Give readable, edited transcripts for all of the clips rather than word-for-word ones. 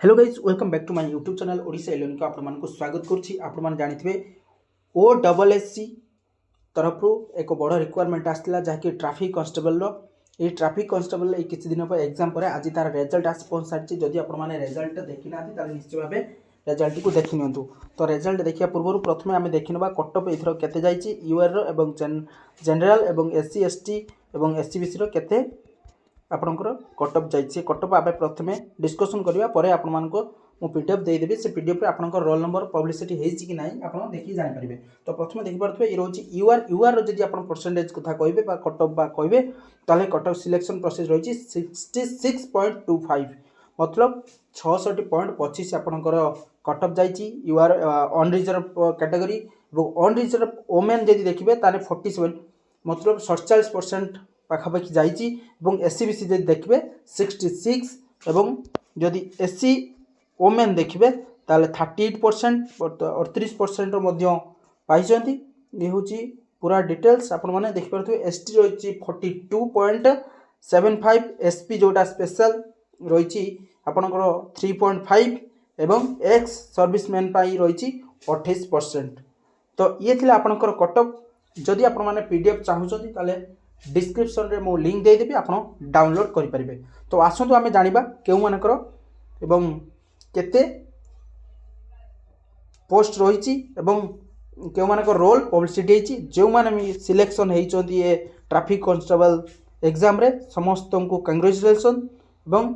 Hello guys welcome back to my YouTube channel Odisha Alien को आपको स्वागत करुच्ची। आपने जानते OSSC तरफ एक बड़ रिक्वायरमेंट आसाला जहाँकि ट्राफिक कॉन्स्टेबल ये ट्राफिक कॉन्स्टेबल किसी दिन पर एग्जाम पर आज तार रिजल्ट आसी पहुँच सारी। जदि आपने रिजल्ट देखी ना निश्चय भाव रिजल्ट को देखी नि। तो रिजल्ट देखा पूर्व प्रथम आम देखी ना कटअप एथर केते जाइए यूआर और जनरल और SC ST और SC BC केते आपणकर कटअप जाइए। कटअप आम प्रथम डिस्कसन करवा आपको पीडीएफ देदेवि से पीडीएफ आप रोल नंबर पब्लिसिटी होती कि ना आप देखिए जानीपारे। तो प्रथम देखिपे ये रोचे यूआर यूआर जब आप परसेंटेज कथा कहे कटअप कहे ताले कटअप सिलेक्शन प्रोसेस रही 66.25 मतलब 66.25 आपणकर कटअप जाइए यूआर अनरिजर्व कैटेगरी और अनरिजर्व वोमेन जब देखिए 47 मतलब 47% पाखापाखि जाइए। SC BC जब देखिए 66 एवं जदि SC वोमेन देखिए ताले 38% 38% पाई। ये हूँ पूरा डिटेल्स आपने देखिपे। ST रही 42.75 SP जोटा स्पेशल रही आपणकर 3.5 एवं एक्स सर्विसमैन रही 28%। तो ये थी आपणकर कटअप। जदि आपने पीडीएफ चाहते डिस्क्रिप्शन रे मो लिंक देदेवी आप डाउनलोड करेंगे। तो आसतु आम जाना क्यों मानकर एवं केते पोस्ट रही क्यों मानकर रोल पब्लिसिटी जो मैंने सिलेक्शन होती ये ट्रैफिक कांस्टेबल एग्जाम रे समस्त को कांग्रेचुलेसन एवं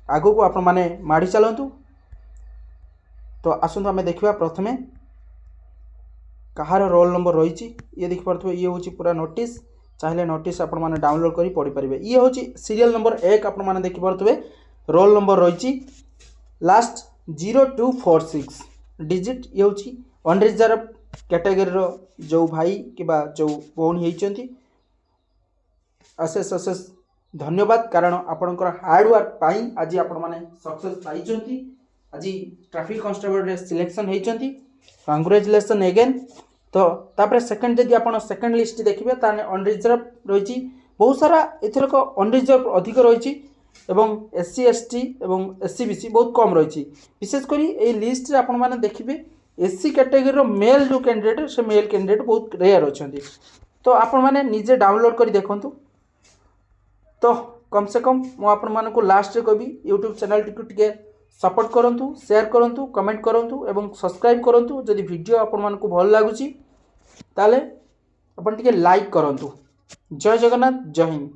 आगो को आप माड़ी चलतु। तो आसतु आम देखा प्रथमे कहार रोल नंबर रही ये देखिपे। ये हूँ पूरा नोटिस चाहिए नोटिस आप डाउनलोड कर पढ़ी पारे। ये हूँ सीरियल नंबर 1 आप देखिपे रोल नंबर रही लास्ट 0246 डिजिट। ये हूँ अनरिजर्व कैटेगरी जो भाई कि जो भौणी होती अशेष अशेष धन्यवाद कारण आपणकर हार्डवर्क आज आपने सक्सेस पाई। आज ट्रैफिक कांस्टेबल सिलेक्शन होती कांग्रेचुलेसन एगेन। तो तापर सेकंड जदि आप सेकंड लिस्ट देखिए अनरिजर्व रही बहुत सारा एथरक अनरिजर्व अधिक रही एवं SC ST और SC BC बहुत कम रही। विशेषकर ये लिस्ट रे आपने देखिए SC कैटेगरी मेल जो कैंडिडेट से मेल कैंडिडेट बहुत रेयर अच्छा। तो आपने निजे डाउनलोड कर देखूँ। तो कम से कम मुझे लास्ट कवि यूट्यूब चैनल टी सपोर्ट करूँ शेयर करूँ कमेंट करूँ एवं सब्सक्राइब करूँ। जदि वीडियो आपको भल लगुच ताले अपन टिके लाइक करूँ। जय जगन्नाथ जय हिंद।